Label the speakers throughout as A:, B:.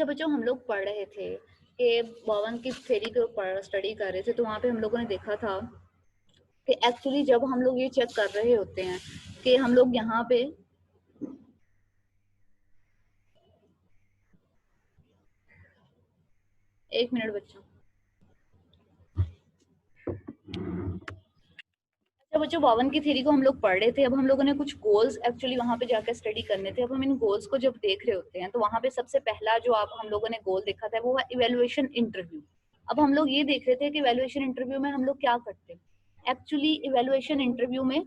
A: अच्छा बच्चों, हम लोग पढ़ रहे थे कि बावन की थ्योरी के ऊपर स्टडी कर रहे थे, तो वहाँ पे हम लोगों ने देखा था कि एक्चुअली जब हम लोग ये चेक कर रहे होते हैं कि हम लोग यहाँ पे एक मिनट बच्चों। अच्छा बच्चों, बावन की थ्योरी को हम लोग पढ़ रहे थे। अब हम लोगों ने कुछ गोल्स एक्चुअली वहाँ पे जाकर स्टडी करने थे। अब हम इन गोल्स को जब देख रहे होते हैं तो वहाँ पे सबसे पहला जो आप हम लोगों ने गोल देखा था वो है इवेल्युएशन इंटरव्यू। अब हम लोग ये देख रहे थे कि इवेल्युएशन इंटरव्यू में हम लोग क्या करते हैं एक्चुअली इवेल्युएशन इंटरव्यू में।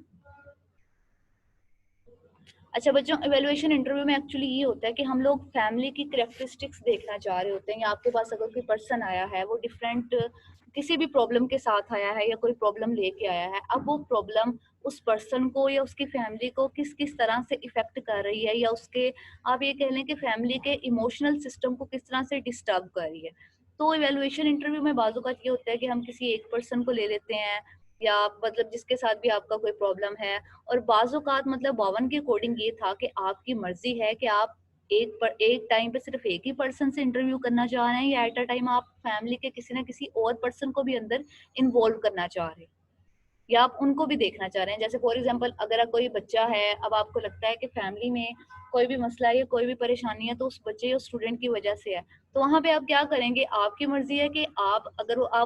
A: अच्छा बच्चों, इवेल्युएशन इंटरव्यू में एक्चुअली ये होता है कि हम लोग फैमिली की कैरेक्टरिस्टिक्स देखना चाह रहे होते हैं, या आपके पास अगर कोई पर्सन आया है वो डिफरेंट किसी भी प्रॉब्लम के साथ आया है या कोई प्रॉब्लम लेके आया है, अब वो प्रॉब्लम उस पर्सन को या उसकी फैमिली को किस किस तरह से इफेक्ट कर रही है, या उसके आप ये कह लें कि फैमिली के इमोशनल सिस्टम को किस तरह से डिस्टर्ब कर रही है। तो इवेल्युएशन इंटरव्यू में बाजू का ये होता है कि हम किसी एक पर्सन को ले लेते हैं, या मतलब जिसके साथ भी आपका कोई प्रॉब्लम है, और बाज़-औक़ात मतलब 52 के अकॉर्डिंग ये था कि आपकी मर्ज़ी है कि आप एक टाइम पे सिर्फ़ एक ही पर्सन से इंटरव्यू करना चाह रहे हैं, या एट अ टाइम आप फैमिली के किसी न किसी और पर्सन को भी अंदर इन्वॉल्व करना चाह रहे हैं, या आप उनको भी देखना चाह रहे हैं। जैसे फॉर एग्जांपल अगर कोई बच्चा है, अब आपको लगता है कि फैमिली में कोई भी मसला है या कोई भी परेशानी है तो उस बच्चे या स्टूडेंट की वजह से है, तो वहाँ पे आप क्या करेंगे, आपकी मर्जी है कि आप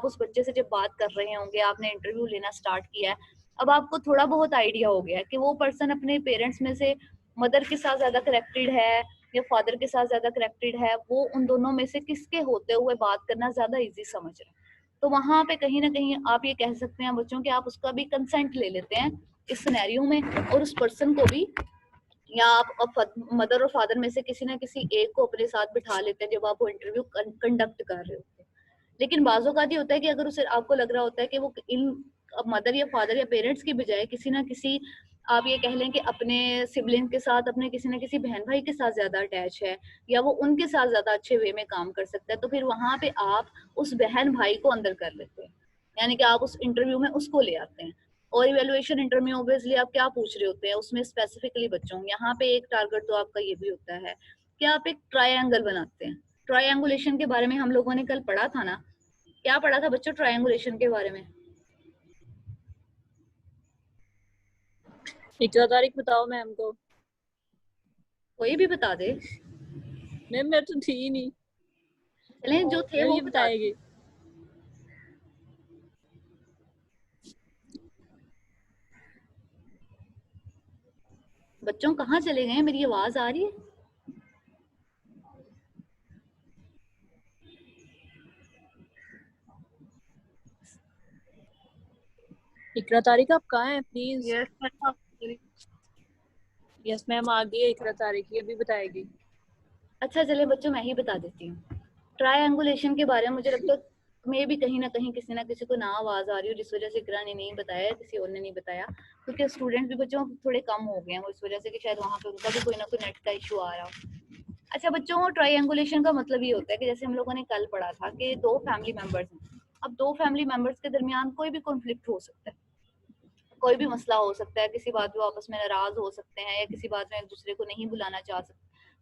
A: उस बच्चे से जब बात कर रहे होंगे, आपने इंटरव्यू लेना स्टार्ट किया है, अब आपको थोड़ा बहुत आइडिया हो गया है कि वो पर्सन अपने पेरेंट्स में से मदर के साथ ज्यादा कनेक्टेड है या फादर के साथ ज्यादा कनेक्टेड है, वो उन दोनों में से किसके होते हुए बात करना ज्यादा इजी समझ रहे हैं। तो वहां पे कहीं ना कहीं आप ये कह सकते हैं बच्चों कि आप उसका भी कंसेंट ले लेते हैं इस सिनेरियो में, और उस पर्सन को भी, या आप मदर और फादर में से किसी ना किसी एक को अपने साथ बिठा लेते हैं जब आप वो इंटरव्यू कंडक्ट कर रहे होते हैं। लेकिन बाजों का ये होता है कि अगर उसे आपको लग रहा होता है कि वो इन मदर या फादर या पेरेंट्स की बजाय किसी ना किसी, आप ये कह लें कि अपने सिबलिंग के साथ, अपने किसी ना किसी बहन भाई के साथ ज्यादा अटैच है, या वो उनके साथ ज्यादा अच्छे वे में काम कर सकता है, तो फिर वहां पे आप उस बहन भाई को अंदर कर लेते हैं, यानी कि आप उस इंटरव्यू में उसको ले आते हैं। और इवेल्युएशन इंटरव्यू ऑब्वियसली आप क्या पूछ रहे होते हैं उसमें स्पेसिफिकली बच्चों, यहाँ पे एक टारगेट तो आपका ये भी होता है कि आप एक ट्रायंगल बनाते हैं। ट्रायंगुलेशन के बारे में हम लोगों ने कल पढ़ा था ना, क्या पढ़ा था बच्चों ट्रायंगुलेशन के बारे में?
B: इकरा तारीख बताओ मैम को।
A: कोई भी बता दे
B: मैम मेरे तो थी नहीं।
A: चले जो थे
B: मैम
A: वो
B: ये
A: बता
B: बताएगी।
A: दे। बच्चों कहाँ चले गए, मेरी आवाज आ रही है?
B: इकरा तारीख आप कहाँ हैं प्लीज?
A: यस
B: यस मैम आ गई है इकरा तारीख, ये भी बताएगी।
A: अच्छा चले बच्चों, मैं ही बता देती हूँ ट्रायंगुलेशन के बारे में। मुझे लगता है मैं भी कहीं ना कहीं किसी ना किसी को ना आवाज आ रही हो, जिस वजह से इकरा ने नहीं बताया, किसी और ने नहीं बताया, क्योंकि स्टूडेंट भी बच्चों थोड़े कम हो गए हैं, इस वजह से कि शायद वहाँ पे उनका भी कोई ना कोई नेट का इशू आ रहा हो। अच्छा बच्चों, ट्रायंगुलेशन का मतलब ये होता है कि जैसे हम लोगों ने कल पढ़ा था कि दो फैमिली मेंबर्स हैं। अब दो फैमिली मेंबर्स के दरमियान कोई भी कॉन्फ्लिक्ट हो सकता है, कोई भी मसला हो सकता है, किसी बात पे आपस में नाराज हो सकते हैं, या किसी बात में एक दूसरे को नहीं बुलाना चाह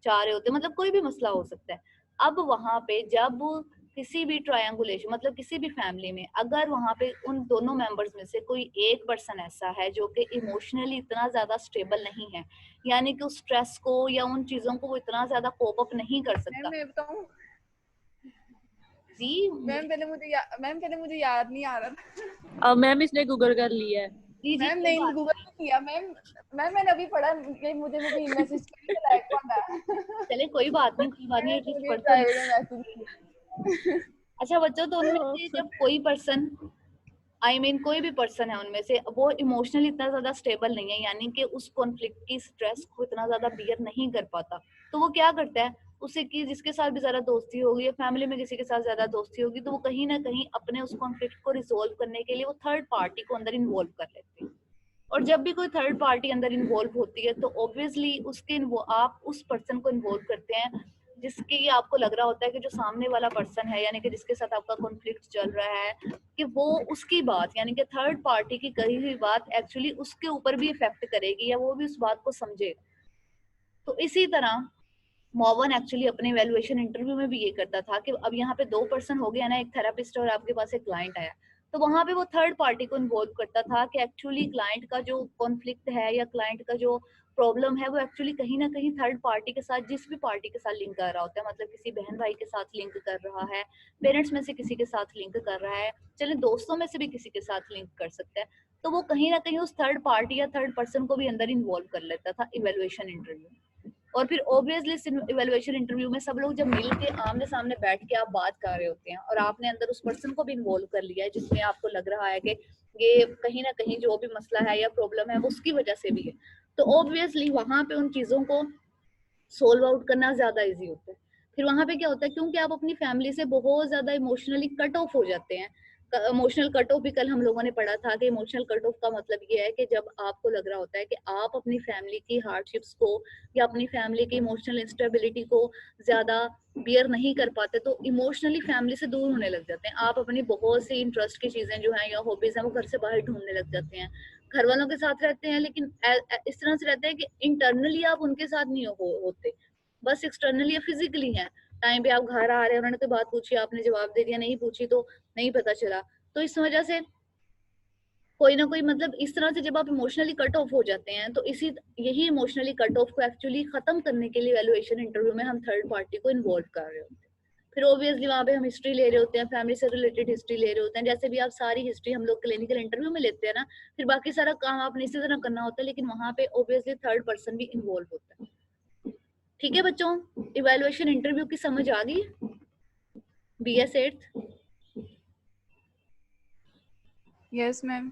A: रहे होते, मतलब कोई भी मसला हो सकता है। अब वहां पे जब किसी भी ट्रायंगुलेशन मतलब किसी भी फैमिली में अगर वहां पे उन दोनों मेंबर्स में से कोई एक पर्सन ऐसा है जो कि इमोशनली इतना ज्यादा स्टेबल नहीं है, यानी कि उस स्ट्रेस को या उन चीजों को वो इतना ज्यादा कोप अप नहीं कर सकता।
C: मैं बताऊं
A: जी
C: मैम, पहले मुझे याद नहीं आ रहा था।
B: अब मैम इसने गूगल कर लिया है।
A: जी जी
C: मैम
A: कोई
C: नहीं
A: बात
C: गूगल नहीं किया मैम। मैंने अभी पढ़ा, मुझे भी मैसेज किया लाइक पढ़ा।
A: चले कोई बात नहीं, कोई बात नहीं,
C: मैंने
A: एटलीस्ट
C: थोड़ी
A: पढ़ तो
C: प्राइवेट में
A: लिया।
C: मैसेज किया।
A: अच्छा बच्चों, तो उनमें से जब कोई पर्सन कोई भी पर्सन है उनमें से वो इमोशनली इतना ज्यादा स्टेबल नहीं है, यानी कि उस कॉन्फ्लिक्ट की स्ट्रेस को इतना ज्यादा बियर नहीं कर पाता, तो वो क्या करता है, उसे कि जिसके साथ भी ज्यादा दोस्ती होगी या फैमिली में किसी के साथ ज्यादा दोस्ती होगी, तो वो कहीं ना कहीं अपने उस कॉन्फ्लिक्ट को रिजोल्व करने के लिए वो थर्ड पार्टी को अंदर इन्वॉल्व कर लेते हैं। और जब भी कोई थर्ड पार्टी अंदर इन्वॉल्व होती है तो ऑब्वियसली आप उस पर्सन को इन्वॉल्व करते हैं जिसकी आपको लग रहा होता है कि जो सामने वाला पर्सन है, यानी कि जिसके साथ आपका कॉन्फ्लिक्ट चल रहा है, कि वो उसकी बात यानी कि थर्ड पार्टी की कही हुई बात एक्चुअली उसके ऊपर भी इफेक्ट करेगी, या वो भी उस बात को समझेगा। तो इसी तरह मॉवन एक्चुअली अपने इवैल्यूएशन इंटरव्यू में भी ये करता था कि अब यहाँ पे 2 पर्सन हो गया ना, एक थेरापिस्ट और आपके पास एक क्लाइंट आया, तो वहां पे वो थर्ड पार्टी को इन्वॉल्व करता था कि एक्चुअली क्लाइंट का जो कॉन्फ्लिक्ट है या क्लाइंट का जो प्रॉब्लम है वो एक्चुअली कहीं ना कहीं थर्ड पार्टी के साथ, जिस भी पार्टी के साथ लिंक कर रहा होता है, मतलब किसी बहन भाई के साथ लिंक कर रहा है, पेरेंट्स में से किसी के साथ लिंक कर रहा है, चले दोस्तों में से भी किसी के साथ लिंक कर सकता है, तो वो कहीं ना कहीं उस थर्ड पार्टी या थर्ड पर्सन को भी अंदर इन्वॉल्व कर लेता था इवैल्यूएशन इंटरव्यू में। और फिर ऑब्वियसली इवैल्यूएशन इंटरव्यू में सब लोग जब मिल के आमने सामने बैठ के आप बात कर रहे होते हैं और आपने अंदर उस पर्सन को भी इन्वॉल्व कर लिया है जिसमें आपको लग रहा है कि ये कहीं ना कहीं जो भी मसला है या प्रॉब्लम है वो उसकी वजह से भी है, तो ऑब्वियसली वहां पे उन चीजों को सोल्व आउट करना ज्यादा इजी होता है। फिर वहां पे क्या होता है, क्योंकि आप अपनी फैमिली से बहुत ज्यादा इमोशनली कट ऑफ हो जाते हैं। इमोशनल कट ऑफ भी कल हम लोगों ने पढ़ा था कि इमोशनल कट ऑफ का मतलब ये है कि जब आपको लग रहा होता है कि आप अपनी फैमिली की हार्डशिप्स को या अपनी फैमिली की इमोशनल इंस्टेबिलिटी को ज्यादा बियर नहीं कर पाते, तो इमोशनली फैमिली से दूर होने लग जाते हैं। आप अपनी बहुत सी इंटरेस्ट की चीजें जो है या हॉबीज हैं वो घर से बाहर ढूंढने लग जाते हैं। घर वालों के साथ रहते हैं लेकिन इस तरह से रहते हैं कि इंटरनली आप उनके साथ नहीं होते, बस एक्सटर्नली या फिजिकली हैं। टाइम पे आप घर आ रहे हैं, उन्होंने कोई बात पूछी, आपने जवाब दे दिया, नहीं पूछी तो नहीं पता चला। तो इस वजह से कोई ना कोई, मतलब इस तरह से जब आप इमोशनली कट ऑफ हो जाते हैं, तो यही इमोशनली कट ऑफ को एक्चुअली खत्म करने के लिए वैल्यूएशन इंटरव्यू में हम थर्ड पार्टी को इन्वॉल्व कर रहे होते हैं। फिर ऑब्वियसली वहां पे हम हिस्ट्री ले रहे होते हैं, फैमिली से रिलेटेड हिस्ट्री ले रहे होते हैं, जैसे भी आप सारी हिस्ट्री हम लोग क्लिनिकल इंटरव्यू में लेते हैं ना, फिर बाकी सारा काम आपने इसी तरह करना होता है, लेकिन वहां पे ऑब्वियसली थर्ड पर्सन भी इन्वॉल्व होता है। ठीक है बच्चों, इवैल्यूएशन इंटरव्यू की समझ आ गई? BS 8th।
C: Yes ma'am.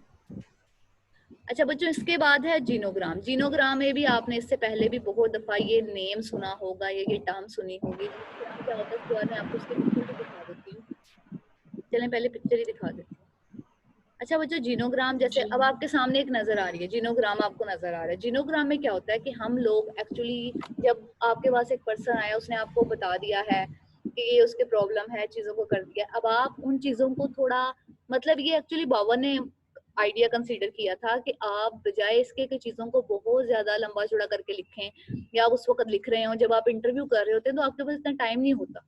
A: अच्छा बच्चों, इसके बाद है जीनोग्राम। जीनोग्राम में भी आपने इससे पहले भी बहुत दफा ये नेम सुना होगा, ये टर्म सुनी होगी। जीनोग्राम क्या होता है इसके बारे में आपको उसकी पिक्चर भी दिखा देती हूँ। चलें पहले पिक्चर ही दिखा देती हूँ। अच्छा बच्चों, जीनोग्राम जैसे अब आपके सामने एक नजर आ रही है, जीनोग्राम आपको नजर आ रहा है। जीनोग्राम में क्या होता है कि हम लोग एक्चुअली, जब आपके पास एक पर्सन आया, उसने आपको बता दिया है कि ये उसके प्रॉब्लम है, चीजों को कर दिया, अब आप उन चीजों को थोड़ा, मतलब ये एक्चुअली बाबा ने आइडिया कंसीडर किया था कि आप बजाय इसके कि चीजों को बहुत ज्यादा लंबा चौड़ा करके लिखें या आप उस वक्त लिख रहे हो, जब आप इंटरव्यू कर रहे होते हैं तो आपके पास इतना टाइम नहीं होता,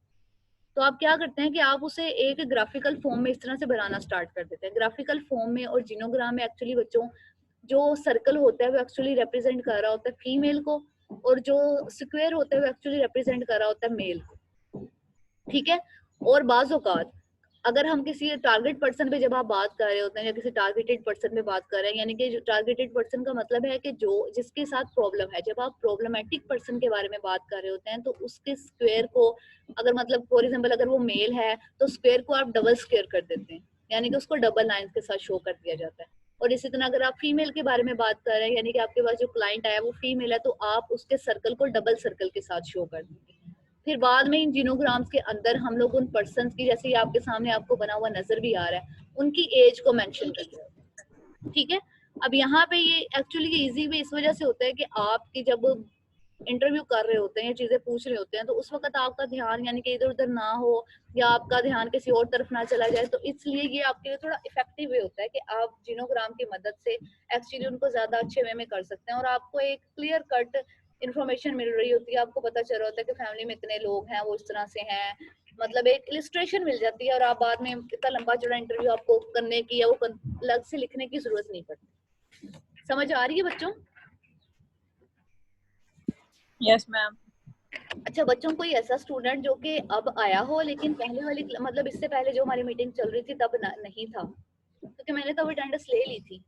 A: तो आप क्या करते हैं कि आप उसे एक ग्राफिकल फॉर्म में इस तरह से बनाना स्टार्ट कर देते हैं। ग्राफिकल फॉर्म में और जीनोग्राम में एक्चुअली बच्चों जो सर्कल होता है वो एक्चुअली रिप्रेजेंट कर रहा होता है फीमेल को, और जो स्क्वायर होता है वो एक्चुअली रिप्रेजेंट कर रहा होता है मेल को। ठीक है, और बाज़ औक़ात अगर हम किसी टारगेट पर्सन पे जब आप बात कर रहे होते हैं या किसी टारगेटेड पर्सन पे बात कर रहे हैं, यानी कि टारगेटेड पर्सन का मतलब है कि जो जिसके साथ प्रॉब्लम है, जब आप प्रॉब्लमेटिक पर्सन के बारे में बात कर रहे होते हैं तो उसके स्क्वायर को, अगर मतलब फॉर एग्जांपल अगर वो मेल है तो स्क्वायर को आप डबल स्क्वायर कर देते हैं, यानी कि उसको डबल लाइन के साथ शो कर दिया जाता है। और इसी तरह अगर आप फीमेल के बारे में बात कर रहे हैं, यानी कि आपके पास जो क्लाइंट आया वो फीमेल है, तो आप उसके सर्कल को डबल सर्कल के साथ शो कर देंगे। फिर बाद में इन जीनोग्राम्स के अंदर हम लोग उन पर्सन की, जैसे ये आपके सामने आपको बना हुआ नजर भी आ रहा है, उनकी एज को मेंशन करते हैं। ठीक है, अब यहाँ पे ये एक्चुअली इजी भी इस वजह से होता है कि आपकी जब इंटरव्यू कर रहे होते हैं, चीजें पूछ रहे होते हैं, तो उस वक्त आपका ध्यान यानी कि इधर उधर ना हो या आपका ध्यान किसी और तरफ ना चला जाए, तो इसलिए ये आपके लिए थोड़ा इफेक्टिव वे होता है कि आप जीनोग्राम की मदद से एक्चुअली उनको ज्यादा अच्छे वे में कर सकते हैं और आपको एक क्लियर कट इन्फॉर्मेशन मिल रही होती है। आपको पता चल रहा होता है कि फैमिली में इतने लोग हैं, वो इस तरह से हैं, मतलब एक इलिस्ट्रेशन मिल जाती है और आप बाद में इतना लंबा चौड़ा इंटरव्यू आपको करने की या वो अलग से लिखने की जरूरत नहीं पड़ती। समझ आ रही है बच्चों?
B: Yes ma'am.
A: अच्छा बच्चों, कोई ऐसा स्टूडेंट जो कि अब आया हो लेकिन पहले वाली, मतलब इससे पहले जो हमारी मीटिंग चल रही थी तब नहीं था, क्योंकि मैंने तो अटेंडेंस ले ली थी।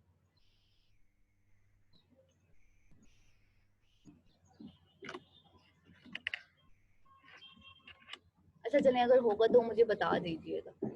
A: अच्छा चलें, अगर होगा तो मुझे बता दीजिएगा।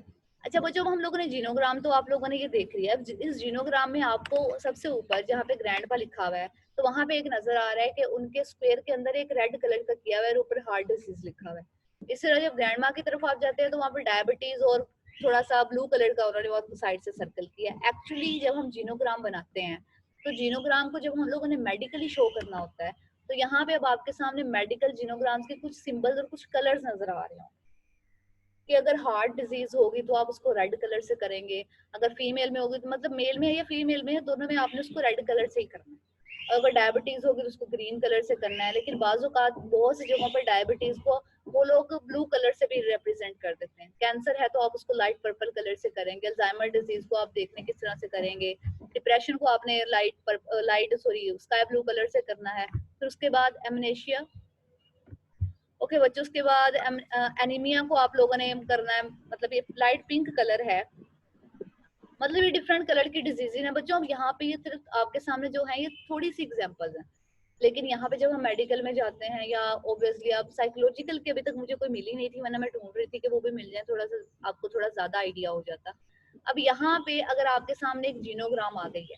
A: अच्छा बच्चों, हम लोगों ने जीनोग्राम तो आप लोगों ने ये देख लिया है। इस जीनोग्राम में आपको सबसे ऊपर जहाँ पे ग्रैंडपा लिखा हुआ है, तो वहां पे एक नजर आ रहा है कि उनके स्क्वायर के अंदर एक रेड कलर का किया हुआ है और ऊपर हार्ट डिजीज लिखा हुआ है। इस तरह जब ग्रैंडमा की तरफ आप जाते हैं तो वहाँ पे डायबिटीज और थोड़ा सा ब्लू कलर का उन्होंने वहाँ साइड से सर्कल किया है। एक्चुअली जब हम जीनोग्राम बनाते हैं तो जीनोग्राम को जब हम लोगों ने मेडिकली शो करना होता है, तो यहाँ पे अब आपके सामने मेडिकल जीनोग्राम्स के कुछ सिंबल्स और कुछ कलर्स नजर आ रहे हैं कि अगर हार्ट डिजीज होगी तो आप उसको रेड कलर से करेंगे, अगर फीमेल में होगी तो, मतलब मेल में है या फीमेल में है, दोनों में आपने उसको रेड कलर से ही करना है। अगर डायबिटीज होगी तो उसको ग्रीन कलर से करना है, लेकिन बाज़ औक़ात बहुत सी जगहों पर डायबिटीज को वो लोग ब्लू कलर से भी रिप्रेजेंट कर देते हैं। कैंसर है तो आप उसको लाइट पर्पल कलर से करेंगे, अल्जाइमर डिजीज को आप देखने किस तरह से करेंगे, डिप्रेशन को आपने लाइट स्काई ब्लू कलर से करना है। फिर उसके बाद एमनेशिया, ओके बच्चों, उसके बाद एनीमिया को आप लोगों ने करना है, मतलब ये लाइट पिंक कलर है। मतलब ये डिफरेंट कलर की डिजीज है बच्चों। अब यहाँ पे ये सिर्फ आपके सामने जो है ये थोड़ी सी एग्जांपल्स हैं, लेकिन यहाँ पे जब हम मेडिकल में जाते हैं या ऑब्वियसली अब साइकोलॉजिकल के अभी तक मुझे कोई मिली नहीं थी, वरना मैं ढूंढ रही थी कि वो भी मिल जाए, थोड़ा सा आपको थोड़ा ज्यादा आइडिया हो जाता। अब यहाँ पे अगर आपके सामने एक जीनोग्राम आ गई है,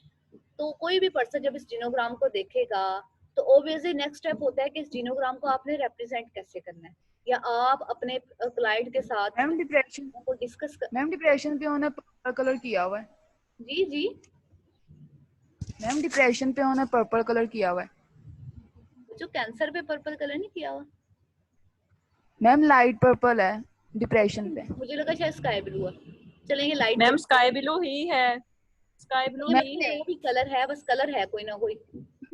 A: तो कोई भी पर्सन जब इस जीनोग्राम को देखेगा तो ऑब्वियसली नेक्स्ट स्टेप होता है कि इस जीनोग्राम को आपने रिप्रेजेंट कैसे करना है, या आप अपने क्लाइंट के साथ
C: मैम डिप्रेशन
A: को डिस्कस कर।
C: मैम डिप्रेशन पे उन्होंने पर्पल कलर किया हुआ है।
A: जी जी
C: मैम डिप्रेशन पे उन्होंने पर्पल कलर किया हुआ है।
A: जो कैंसर पे पर्पल कलर नहीं किया हुआ
C: मैम लाइट पर्पल है डिप्रेशन पे।
A: मुझे लगा शायद स्काई ब्लू है। चलेंगे लाइट
B: मैम स्काई ब्लू ही है, स्काई ब्लू
C: मैम
B: ही
A: जो
B: है।
A: भी कलर है, बस कलर है कोई ना कोई,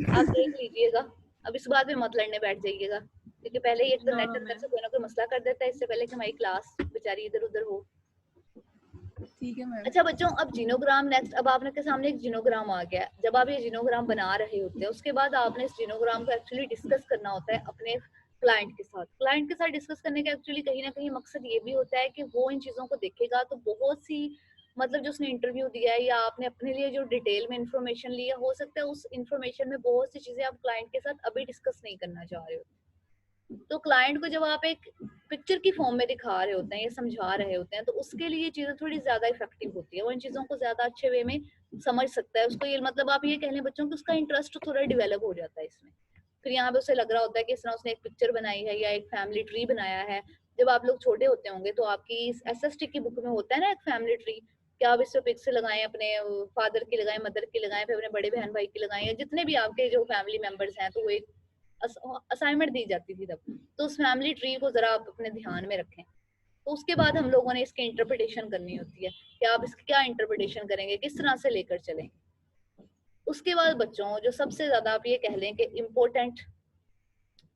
A: आप देख लीजिएगा। अब इस बात में मत लड़ने बैठ जाइएगा, क्योंकि पहले ही एक तो
B: नो
A: नेट
B: नो
A: अंदर
B: मैम,
A: से कोई ना कोई मसला कर देता है, इससे पहले कि हमारी क्लास बेचारी इधर उधर हो।
C: ठीक है मैम।
A: अच्छा बच्चों, अब जीनोग्राम नेक्स्ट, अब आपके सामने एक जीनोग्राम आ गया। जब आप ये जीनोग्राम बना रहे होते हैं, उसके बाद आपने इस जीनोग्राम को एक्चुअली डिस्कस करना होता है अपने क्लाइंट के साथ। क्लाइंट के साथ डिस्कस करने का एक्चुअली कहीं ना कहीं मकसद ये भी होता है कि वो इन चीज़ों को देखेगा तो बहुत सी, मतलब जो उसने इंटरव्यू दिया है या आपने अपने लिए जो डिटेल में इंफॉर्मेशन लिया, हो सकता है उस इंफॉर्मेशन में बहुत सी चीज़ें आप क्लाइंट के साथ अभी डिस्कस नहीं करना चाह रहे हो। तो क्लाइंट को जब आप एक पिक्चर की फॉर्म में दिखा रहे होते हैं या समझा रहे होते हैं, तो उसके लिए ये चीजें थोड़ी ज्यादा इफेक्टिव होती है, वो इन चीजों को ज्यादा अच्छे वे में समझ सकता है। उसको ये मतलब आप ये कह लें बच्चों कि उसका इंटरेस्ट थोड़ा डेवलप हो जाता है इसमें। फिर यहाँ पे उसे लग रहा होता है कि इस तरह उसने एक पिक्चर बनाई है या एक फैमिली ट्री बनाया है। जब आप लोग छोटे होते होंगे तो आपकी एसएसटी की बुक में होता है ना एक फैमिली ट्री, कि आप इससे पिक्स लगाएं, अपने फादर की लगाएं, मदर की लगाएं, फिर अपने बड़े बहन भाई की लगाएं, या जितने भी आपके जो फैमिली मेंबर्स हैं, तो वो एक असाइनमेंट दी जाती थी तब। तो उस फैमिली ट्री को जरा आप अपने ध्यान में रखें। तो उसके बाद हम लोगों ने इसकी इंटरप्रिटेशन करनी होती है कि आप इसकी क्या इंटरप्रिटेशन करेंगे, किस तरह से लेकर चलेंगे। उसके बाद बच्चों जो सबसे ज्यादा आप ये कह लें कि इम्पोर्टेंट,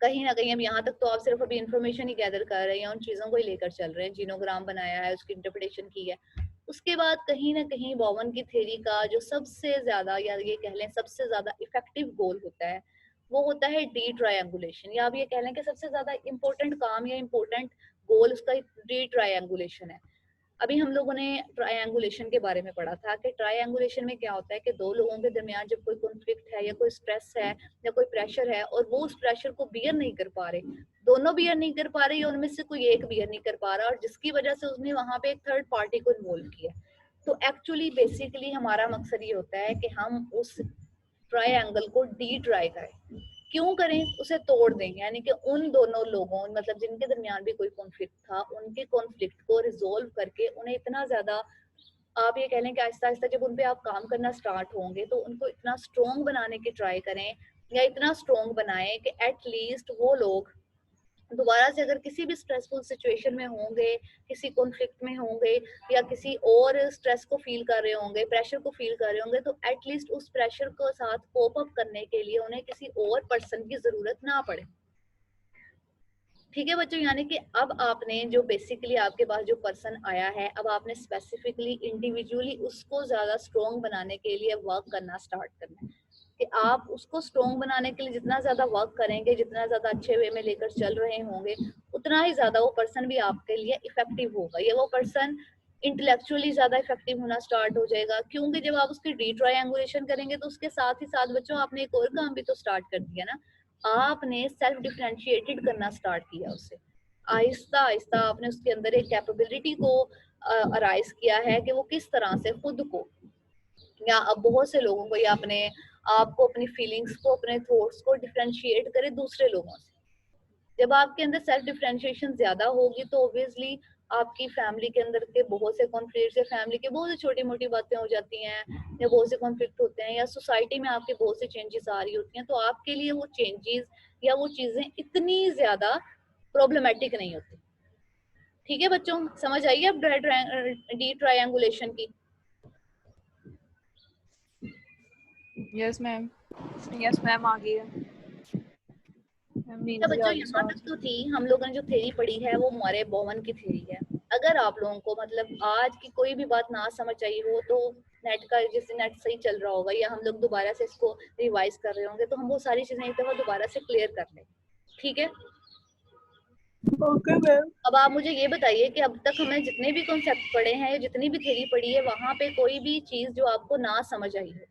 A: कहीं ना कहीं अब यहाँ तक तो आप सिर्फ अभी इंफॉर्मेशन ही गैदर कर रहे हैं, उन चीजों को ही लेकर चल रहे हैं, जीनोग्राम बनाया है, उसकी इंटरप्रिटेशन की है। उसके बाद कहीं ना कहीं बोवन की थ्योरी का जो सबसे ज्यादा, या ये कह लें सबसे ज्यादा इफेक्टिव गोल होता है, वो होता है डी ट्रायंगुलेशन, या आप ये कह लें कि सबसे ज्यादा इंपॉर्टेंट काम या इंपॉर्टेंट गोल उसका डी ट्रायंगुलेशन है। अभी हम लोगों ने ट्रायंगुलेशन के बारे में पढ़ा था कि ट्रायंगुलेशन में क्या होता है कि दो लोगों के दरमियान जब कोई कॉन्फ्लिक्ट है या कोई स्ट्रेस है या कोई प्रेशर है, और वो उस प्रेशर को बियर नहीं कर पा रहे, दोनों बियर नहीं कर पा रहे या उनमें से कोई एक बियर नहीं कर पा रहा, और जिसकी वजह से उसने वहां पे एक थर्ड पार्टी को इन्वॉल्व किया। तो एक्चुअली बेसिकली हमारा मकसद ये होता है कि हम उस ट्रायंगल को डी ट्राई करें। क्यों करें, उसे तोड़ दें, यानी कि उन दोनों लोगों, मतलब जिनके दरमियान भी कोई कॉन्फ्लिक्ट था, उनके कॉन्फ्लिक्ट को रिजोल्व करके उन्हें इतना ज्यादा, आप ये कह लें कि आहिस्ता आहिस्ता जब उन पे आप काम करना स्टार्ट होंगे तो उनको इतना स्ट्रोंग बनाने की ट्राई करें, या इतना स्ट्रोंग बनाएं कि एटलीस्ट वो लोग दोबारा से अगर किसी भी स्ट्रेसफुल सिचुएशन में होंगे, किसी कॉन्फ्लिक्ट में होंगे, या किसी और स्ट्रेस को फील कर रहे होंगे, प्रेशर को फील कर रहे होंगे, तो एटलीस्ट उस प्रेशर को साथ कोप अप करने के लिए उन्हें किसी और पर्सन की जरूरत ना पड़े। ठीक है बच्चों, यानी कि अब आपने जो बेसिकली आपके पास जो पर्सन आया है, अब आपने स्पेसिफिकली इंडिविजुअली उसको ज्यादा स्ट्रोंग बनाने के लिए वर्क करना स्टार्ट करना है। कि आप उसको स्ट्रोंग बनाने के लिए जितना ज्यादा वर्क करेंगे, जितना ज्यादा अच्छे वे में लेकर चल रहे होंगे, उतना ही ज्यादा वो पर्सन भी आपके लिए इफेक्टिव होगा, या वो पर्सन इंटेलेक्चुअली ज्यादा इफेक्टिव होना स्टार्ट हो जाएगा। क्योंकि जब आप उसकी डी ट्रायंगुलेशन करेंगे तो उसके साथ ही साथ बच्चों आपने एक और काम भी तो स्टार्ट कर दिया ना, आपने सेल्फ डिफरेंशिएटेड करना स्टार्ट किया उससे। आहिस्ता आहिस्ता आपने उसके अंदर एक कैपेबिलिटी को अराइज किया है कि वो किस तरह से खुद को, या अब बहुत से लोगों को, या अपने आपको, अपनी फीलिंग्स को, अपने थॉट्स को डिफरेंशिएट करे दूसरे लोगों से। जब आपके अंदर सेल्फ डिफरेंशिएशन ज्यादा होगी तो ऑब्वियसली आपकी फैमिली के अंदर के बहुत से कॉन्फ्लिक्ट, या फैमिली के बहुत से छोटी मोटी बातें हो जाती हैं, या बहुत से कॉन्फ्लिक्ट होते हैं, या सोसाइटी में आपके बहुत से चेंजेस आ रही होती हैं, तो आपके लिए वो चेंजेस या वो चीजें इतनी ज्यादा प्रॉब्लमेटिक नहीं होती। ठीक है बच्चों, समझ आइए अब डी ट्रायंगुलेशन की?
C: Yes ma'am.
B: यस मैम आ गई है मैम, नींद
A: तो
B: भी आ
A: बच्चों
B: गई
A: यहाँ
B: साथ
A: तक
B: ही।
A: तो थी, हम लोगों ने जो थ्योरी पढ़ी है वो हमारे बोवन की थ्योरी है। अगर आप लोगों को मतलब आज की कोई भी बात ना समझ आई हो तो नेट का, जैसे नेट सही चल रहा होगा या हम लोग दोबारा से इसको रिवाइज कर रहे होंगे, तो हम वो सारी चीजें एक दफा दोबारा से क्लियर कर लें। ठीक है,
B: ओके मैम।
A: अब आप मुझे ये बताइए कि अब तक हमें जितने भी कॉन्सेप्ट पढ़े हैं, जितनी भी थ्योरी पढ़ी है, वहां पे कोई भी चीज जो आपको ना समझ आई हो।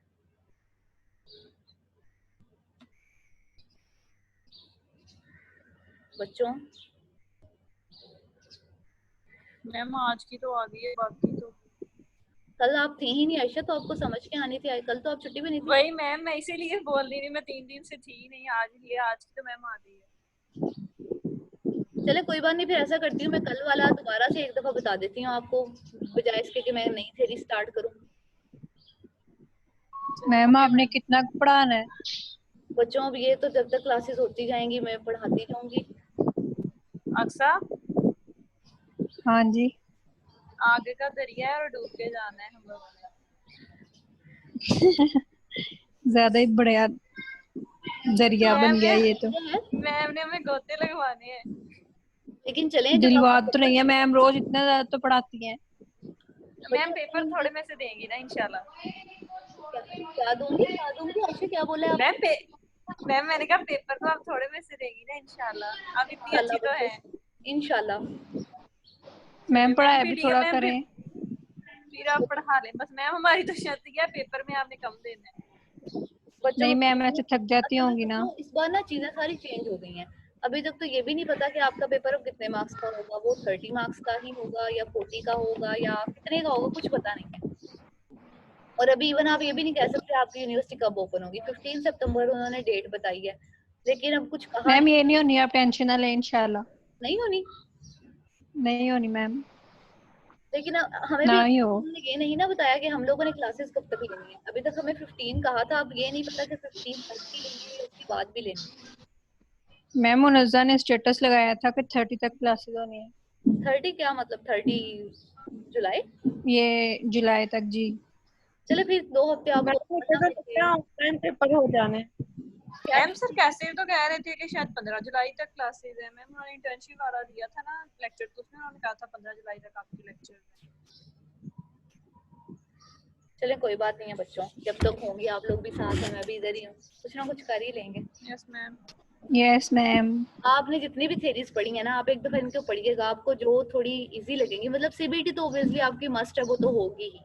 A: बच्चों
B: मैम आज की तो आ गई है, बाकी तो
A: कल आप थी ही नहीं आयशा, तो आपको समझ के आनी थी। कल तो आप छुट्टी पे नहीं थी।
B: वही मैम, मैं इसीलिए बोल रही थी, मैं 3 दिन से थी नहीं, आज ही आज की तो मैम आ गई है।
A: चले कोई बात नहीं, फिर ऐसा करती हूँ, मैं कल वाला दोबारा से एक दफा बता देती हूँ आपको, बजाय इसके कि मैं नई थ्योरी स्टार्ट करूँ।
D: मैम आपने कितना पढ़ाना है?
A: बच्चों अब ये तो जब तक क्लासेस होती जाएंगी मैं पढ़ाती जाऊंगी।
B: अक्सा,
D: हाँ जी।
B: आगे का दरिया है और डूब के जाना है हम लोगों ने।
D: ज्यादा ही बढ़िया दरिया बन गया ये तो।
B: मैम ने हमें गोते लगवाने हैं।
A: लेकिन चलें जब
D: दिलवा
A: आप
D: तो नहीं है मैम, रोज इतना ज्यादा तो पढ़ाती हैं।
B: मैम पेपर थोड़े में से देंगी ना इंशाल्लाह।
A: क्या दूंगी आयशा, क्या बोले आप?
B: मैम मैंने कहा पेपर तो आप थोड़े में से देंगी ना इंशाल्लाह, आप इतनी अच्छी तो है।
A: इंशाल्लाह।
D: मैम पढ़ाया भी
B: ठीक है
D: थोड़ा
B: मैम,
D: करें।
B: फिर आप पढ़ा लें बस मैम, हमारी तो शर्त है पेपर में आपने कम देना है।
A: बच्चों
D: नहीं मैम ऐसे थक जाती होंगी ना।
A: इस बार ना चीजें सारी चेंज हो गई हैं। अभी तक तो ये भी नहीं पता कि आपका पेपर अब कितने मार्क्स का होगा, वो 30 मार्क्स का ही होगा या 40 का होगा या कितने का होगा, कुछ पता नहीं है। और अभी इवन आप ये भी नहीं कह सकते आपकी यूनिवर्सिटी कब ओपन होगी। 15 सितंबर उन्होंने डेट बताई है, लेकिन अब कुछ कहा
D: मैम ये नहीं होनी, आप टेंशन ना लें, इंशाल्लाह
A: नहीं होनी।
D: नहीं होनी मैम,
A: लेकिन हमें भी
D: ना ही हो।
A: उन्होंने ये नहीं ना बताया कि हम लोगों ने क्लासेस कब तक लेनी है। अभी तक हमें 15 कहा था, अब ये नहीं पता कि 15 तक की लेनी है या उसके बाद भी लेनी है।
D: मैम मुनज़्ज़ा ने स्टेटस लगाया था कि 30 तक क्लासेस होनी है।
A: 30 क्या मतलब 30 जुलाई?
D: ये जुलाई तक जी।
A: चले फिर 2 हफ्ते आपको
D: ऑनलाइन पेपर हो जाने।
B: मैम सर कैसे तो कह रहे थे कि शायद 15 जुलाई तक क्लासेस है। मैम उन्होंने इंटर्नशिप वाला दिया था ना लेक्चर, तो उसमें उन्होंने कहा था 15 जुलाई तक आपके लेक्चर है।
A: चले कोई बात नहीं है बच्चों, जब तक होंगी आप लोग भी साथ हैं, मैं भी इधर ही हूँ, कुछ ना कुछ कर ही लेंगे।
B: Yes ma'am.
D: Yes ma'am.
A: आपने जितनी भी थेरीज पढ़ी है ना, आप एक दफा इनको पढ़िएगा, आपको जो थोड़ी इजी लगेंगी। मतलब सीबीटी तो ऑब्वियसली आपकी मस्ट है, वो तो होगी ही।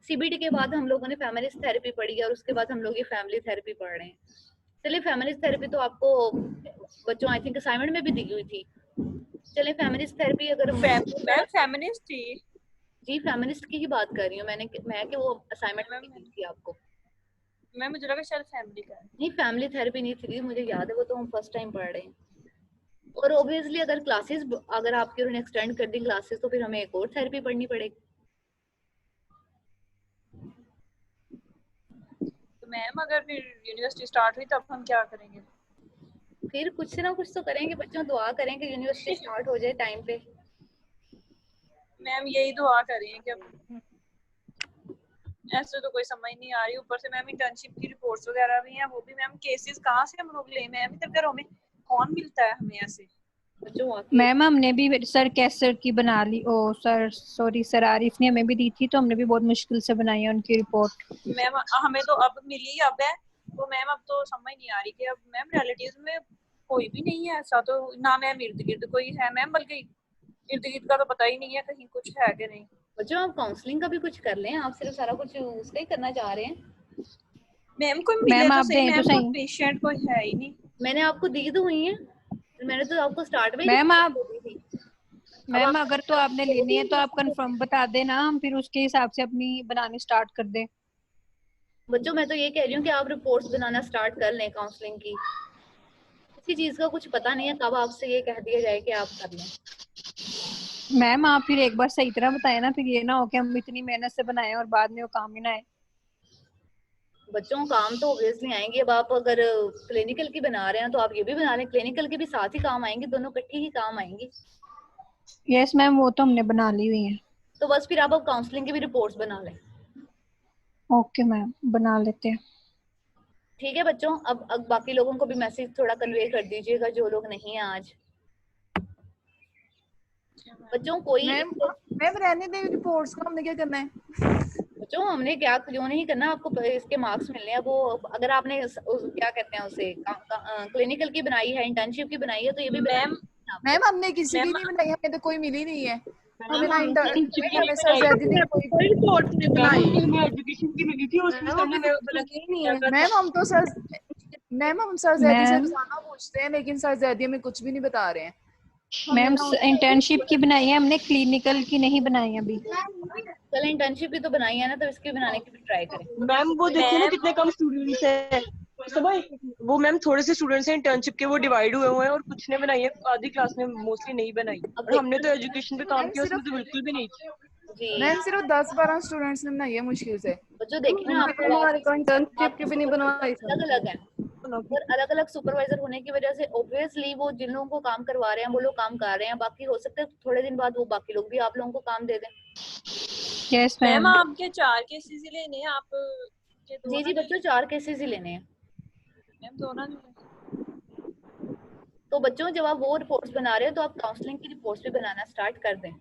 A: सीबीटी के बाद हम लोगों ने फेमिनिस्ट थेरेपी पढ़ी है और उसके बाद हम लोग ये फैमिली थेरेपी पढ़ रहे हैं। चलिए फेमिनिस्ट थेरेपी तो आपको बच्चों आई थिंक असाइनमेंट में भी दी हुई थी। चलिए फेमिनिस्ट थेरेपी अगर
B: मैम फेमिनिस्ट थी
A: जी, फेमिनिस्ट की ही बात कर रही हूँ मैं कि वो असाइनमेंट में दी थी आपको।
B: मैम मुझे लगा शायद फैमिली का है।
A: नहीं फैमिली थेरेपी नहीं थी, मुझे याद है, वो तो हम फर्स्ट टाइम पढ़ रहे हैं। और ऑब्वियसली अगर क्लासेस अगर आपकी उन्होंने एक्सटेंड कर दी क्लासेस, तो फिर हमें एक और थेरेपी पढ़नी पड़ेगी।
B: तो मैम अगर फिर यूनिवर्सिटी स्टार्ट हुई तब हम क्या करेंगे?
A: फिर कुछ ना कुछ तो करेंगे बच्चों, दुआ करें कि यूनिवर्सिटी स्टार्ट हो जाए टाइम पे।
B: मैम यही दुआ कर रही हैं कि अब ऐसे तो कोई समझ नहीं आ रही, ऊपर से मैम इंटर्नशिप की रिपोर्ट्स वगैरह भी हैं, वो भी मैम केसेस कहाँ से हम लोग ले मैम, इधर घरों में कौन मिलता है हमें ऐसे?
D: मैम हमने भी सर कैसर की बना ली, ओ सर सॉरी सर आरिफ ने हमें भी दी थी, तो हमने भी बहुत मुश्किल से बनाई है उनकी रिपोर्ट।
B: मैम हमें तो अब मिली अब है, तो मैम अब तो समझ नहीं आ रही कि अब मैम रिलेटिव्स में कोई भी नहीं है ऐसा, तो ना मैम इर्द गिर्द कोई है मैम, बल्कि इर्द गिर्द का तो पता ही नहीं है कहीं कुछ है कि नहीं।
A: बच्चों आप काउंसलिंग का भी कुछ कर लें, आप सिर्फ सारा कुछ उसका ही करना चाह रहे हैं।
B: मैम कोई मिले
D: मैम
B: तो
D: आप
B: सही,
D: दें तो
B: मैम
D: सही।
B: कोई पेशेंट कोई है ही नहीं।
A: मैंने आपको दी तो हुई है, मैंने तो आपको स्टार्ट में ही
D: मैम आप
A: दी थी।
D: मैम अगर तो आपने लेनी है तो आप कंफर्म बता देना, हम फिर उसके हिसाब से अपनी बनानी स्टार्ट कर दें।
A: बच्चों मैं तो ये कह रही हूँ कि आप रिपोर्ट्स बनाना स्टार्ट कर लें काउंसलिंग की। किसी चीज का कुछ पता नहीं है, कब आपसे ये कह दिया जाए कि आप कर लें।
D: मैम आप फिर एक बार सही तरह बताए ना, फिर ये ना हो कि हम इतनी मेहनत से बनाए और बाद में वो काम ही ना आए।
A: बच्चों काम तो ऑब्वियसली आएंगे। अब आप अगर क्लिनिकल की बना रहे हैं तो आप ये भी बना लें, क्लिनिकल के भी साथ ही काम आएंगे, दोनों इकट्ठी ही काम आएंगी।
D: यस मैम वो तो हमने बना ली हुई है।
A: तो बस फिर आप अब काउंसलिंग की भी रिपोर्ट्स बना लें।
D: ओके मैम बना लेते हैं।
A: ठीक है बच्चों, अब बाकी लोगों को भी मैसेज थोड़ा कन्वे कर दीजिएगा जो लोग नहीं हैं आज। बच्चों कोई
C: मैम मैम रहने दें रिपोर्ट्स को, हमने क्या करना है?
A: बच्चों हमने क्या क्यों नहीं करना, आपको इसके मार्क्स मिलने हैं। वो अगर आपने क्या कहते हैं उसे क्लिनिकल की बनाई है, इंटर्नशिप की बनाई है, तो ये भी
B: मैम
C: मैम हमने किसी की
B: मैम
C: नहीं बनाई, हमें तो कोई मिली नहीं है। हमें
B: मैम
C: ना
B: इंटर्नशिप की
C: हमें सर जैदी ने कोई
E: कोई रिपोर्ट नहीं बनाई। हमें एजुकेशन की मिली थी, उसमें
B: मैम
E: हमने
B: अभी तो लगी ही नहीं है।
C: मैम हम तो सर मैम हम सर जैदी से
D: मैम
C: रोजाना पूछते हैं, लेकिन सर जैदी हमें कुछ भी नहीं बता रहे हैं।
D: मैम इंटर्नशिप की बनाई है हमने, क्लिनिकल की नहीं बनाई अभी।
A: चल इंटर्नशिप की तो बनाई है ना, तो इसकी बनाने की भी ट्राई करें।
E: मैम वो देखिए ना
B: मैम
E: कितने कम स्टूडेंट्स हैं। तो भाई वो मैम थोड़े से स्टूडेंट्स हैं इंटर्नशिप के, वो डिवाइड हुए हुए हैं और कुछ ने बनाई है, आधी क्लास ने मोस्टली नहीं बनाई।
A: अब
E: और हमने तो एजुकेशन पे काम
C: मैम
E: किया, उसमें
C: सिर्फ
E: तो बिल्कुल भी नहीं थी।
A: जी
C: मैम सिर्फ 10-12 स्टूडेंट्स ने बनाई है मुश्किल से।
A: बच्चों देखिए ना, आपको
F: हमारे को इंटर्नशिप की भी नहीं बनवाई
A: अलग अलग है, और अलग अलग सुपरवाइजर होने की वजह से ऑब्वियसली वो जिन लोगों को काम करवा रहे हैं वो लोग काम कर रहे हैं, बाकी हो सकता है थोड़े दिन बाद वो बाकी लोग भी आप लोगों को काम दे दें।
D: Yes
B: ma'am
D: ma'am.
B: आपके 4 केसेस ही लेने हैं, आप ये दो
A: जी
B: ना
A: जी बच्चों 4 केसेस ही लेने हैं।
B: मैम दो ना।
A: तो बच्चों जब आप वो रिपोर्ट्स बना रहे हो तो आप काउंसलिंग की रिपोर्ट्स भी बनाना स्टार्ट कर दें।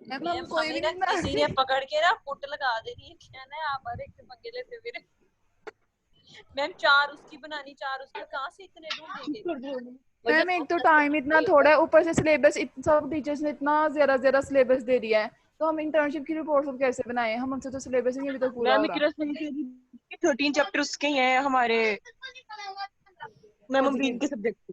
C: मैम हम
B: मैम
C: कोई भी
B: हमें ना
C: नहीं बना
B: किसी ने पकड़ के ना फुट लगा देनी है, क्या ना आप हर एक से पंगे लेते फिर। मैम 4 उसकी बनानी, 4 उसका, कहाँ से इतने ढूंढेंगे।
C: मैम एक तो टाइम इतना थोड़ा है, ऊपर से सिलेबस सब टीचर्स ने इतना ज्यादा सिलेबस दे दिया है, तो हम इंटर्नशिप की रिपोर्ट सब कैसे बनाए? हम हमसे तो सिलेबस ही नहीं अभी तक पूरा
E: मैम
C: हो
E: इकरा
C: रहा।
E: सही से 13 चैप्टर उसके ही हैं हमारे, मैम अमरीन के सब्जेक्ट।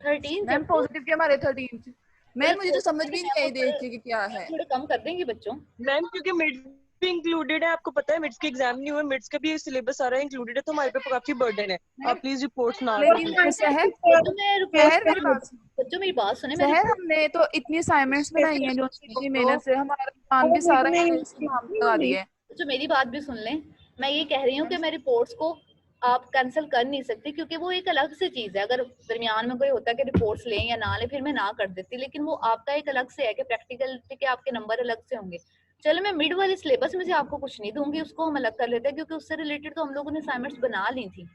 A: 13
C: मैम
A: चैप्टर
C: पॉजिटिव के हमारे 13। मैम मुझे तो समझ भी नहीं आई देख के कि क्या है।
A: थोड़े कम कर देंगे बच्चों।
E: मैम क्योंकि मिड्स भी इंक्लूडेड है, आपको पता है मिड्स के एग्जाम नहीं हुए, मिड्स का भी सिलेबस सारा इंक्लूडेड है, तो हमारे पे काफी बर्डन है। आप प्लीज रिपोर्ट्स ना
C: लेकिन
E: करें।
C: शहर
A: बच्चों मैं
C: शहर
A: रिपोर्ट
C: मेरी बात
A: बच्चों मेरी बात सुने, मैं
C: शहर हमने तो इतनी असाइनमेंट्स बनाई हैं जो इतनी मेहनत से, हमारा काम भी सारा काम लगा दिया है।
A: बच्चों मेरी बात भी सुन लें। मैं ये कह रही हूँ कि मैं रिपोर्ट्स को आप कैंसिल कर नहीं सकती, क्योंकि वो एक अलग से चीज है। अगर दरमियान में कोई होता है कि रिपोर्ट्स लें या ना लें, फिर मैं ना कर देती, लेकिन वो आपका एक अलग से है कि प्रैक्टिकल के आपके नंबर अलग से होंगे। चलो मैं मिड वाले सिलेबस में से आपको कुछ नहीं दूंगी, उसको हम अलग कर लेते हैं, क्योंकि उससे रिलेटेड तो हम लोगों ने असाइनमेंट्स बना ली थी।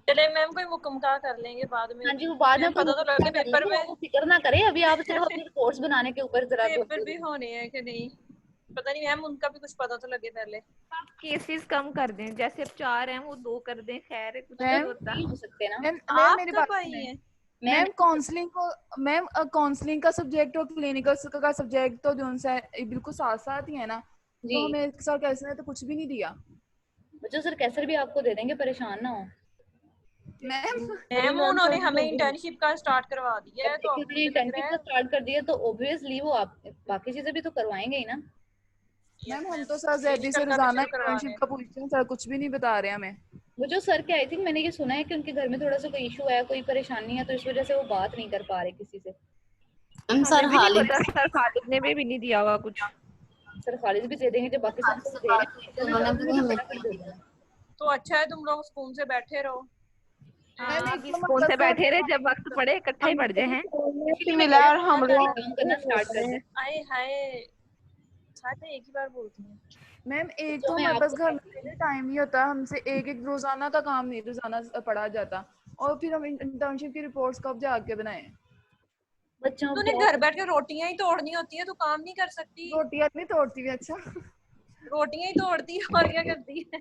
B: चले मैम कोई मुकम्मल कर लेंगे बाद में।
A: हाँ जी, वो बाद में
B: पता तो लगे पेपर में,
A: आप फिक्र ना करें, अभी आप सिर्फ अपनी रिपोर्ट्स बनाने के ऊपर जरा
B: पेपर भी होने हैं कि नहीं पता नहीं मैम, उनका भी कुछ पता तो लगे पहले।
F: केसेस कम कर दें, जैसे अब 4 हैं वो 2 कर दें, खैर है, कुछ नहीं
C: मैम
F: होता।
A: नहीं हो सकते ना।
C: मैम मेरी
B: आप
C: बात
B: कब आई
C: सुनें।
B: हैं?
C: मैम काउंसलिंग को मैम काउंसलिंग का सब्जेक्ट और क्लिनिकल का सब्जेक्ट तो जो सा बिल्कुल साथ साथ ही है ना, तो
A: जी
C: हमें सर कैसे ने तो कुछ भी नहीं दिया।
A: बच्चों सर कैसर भी आपको दे देंगे, परेशान ना हो।
C: मैम
B: मैम उन्होंने हमें इंटर्नशिप का स्टार्ट करवा दिया है, तो अब मुझे लग
A: इंटर्नशिप
B: रहा
A: का
B: है
A: स्टार्ट कर दिया तो ऑब्वियसली वो आप बाकी चीजें भी तो करवाएंगे ही ना।
C: मैम हम तो सर जैदी से
B: फिजिकल का भी
C: रोजाना
B: शुरू करवा रहे
C: इंटर्नशिप
B: हैं।
C: का पूछते हैं, सर कुछ भी नहीं बता रहे हमें।
A: वो जो सर के आई थिंक मैंने ये सुना है कि उनके घर में थोड़ा सा कोई इशू है, कोई परेशानी है, तो इस वजह से वो बात नहीं कर पा रहे किसी से।
F: हमें भी नहीं पता, सर खालिद ने भी नहीं दिया हुआ कुछ।
A: सर खालिद भी दे देंगे जब बाकी सबको दे रहे हैं।
B: तो अच्छा है तुम लोग स्कूल से बैठे रहो।
F: हाँ,
C: मैम
F: अभी
C: एक तो
F: स्कूल से
C: मतलब
F: बैठे रहे, जब वक्त पड़े इकट्ठा ही पड़ जाए हैं।
E: मिला और हम लोग
A: काम करना स्टार्ट कर दें।
B: आए हाय साथ एक ही बार बोलती हैं।
C: मैम एक
A: जो
C: तो
A: मैं
C: हमारे पास
A: आपको
C: घर में टाइम नहीं होता, हमसे एक रोजाना का काम नहीं रोजाना पढ़ा जाता, और फिर हम इंटर्नशिप की रिपोर्ट्स कब जाके बनाए?
A: बच्चों
B: तूने घर बैठ के रोटियां ही तोड़नी होती है, तो काम नहीं कर सकती।
C: रोटियां नहीं तोड़ती भी। अच्छा
B: रोटियां ही तोड़ती है और क्या करती है,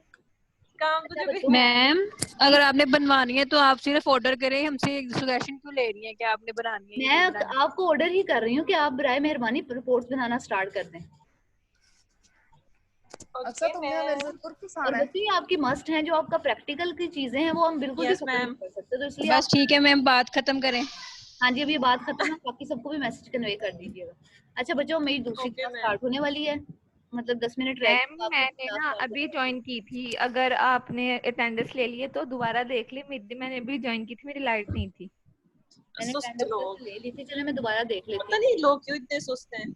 B: काम तुझे भी।
D: मैम अगर आपने बनवानी है तो आप सिर्फ ऑर्डर करें, हमसे सजेशन क्यों ले रही हैं कि आपने बनानी है या नहीं
A: मैं
D: बनानी।
A: आपको ऑर्डर ही कर रही हूँ कि आप बराए मेहरबानी रिपोर्ट्स बनाना स्टार्ट कर दें।
C: अच्छा तुमने मेरे से जरूर
A: और
C: फंसाना है।
A: बच्चों ये आपकी मस्ट है, जो आपका प्रैक्टिकल की चीजें हैं वो हम बिल्कुल भी
B: यस
A: खत्म नहीं
B: मैम।
A: कर सकते, तो इसलिए
D: बस ठीक है मैम, बात खत्म करें।
A: हाँ जी, अभी ये बात खत्म है, बाकी सबको भी मैसेज कन्वे कर दीजिएगा। अच्छा बच्चों मेरी दूसरी
B: ओके
A: क्लास
B: मैम।
A: स्टार्ट होने वाली है, मतलब 10 मिनट रह
F: मैम
A: गए, आपकी
F: मैंने
A: क्लास
F: ना
A: स्टार्ट
F: अभी
A: होने
F: ज्वाइन की थी, अगर आपने अटेंडेंस ले लिए तो दोबारा देख ले। मैंने अभी ज्वाइन की थी, मेरी लाइट नहीं थी।
A: मैंने
B: सुस्त
A: अटेंडेंस
B: लोग,
A: ले ली थी, चलो मैं दोबारा देख लेती
B: पता
A: हूँ।
B: नहीं लोग क्यों इतने सुस्त हैं।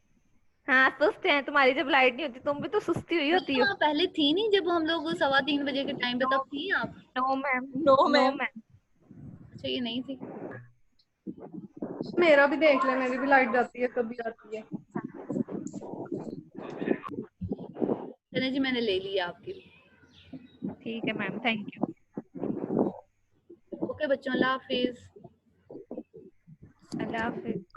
F: हाँ सुस्त हैं, तुम्हारी जब लाइट नहीं होती तुम भी तो सुस्ती हुई होती हो।
A: हाँ पहले थी नहीं, जब हम लोग 3:15 बजे के टाइम पे, तब थी आप?
F: No ma'am,
B: no
F: no
B: ma'am.
F: Ma'am.
A: अच्छा ये नहीं थी।
C: मेरा भी देख ले, मेरी भी लाइट जाती है कभी आती है।
A: चले जी, मैंने ले लिया आपकी।
F: ठीक है मैम, थैंक यू।
A: ओके बच्चों, अल्लाह हाफिज।
F: अल्लाह हाफिज।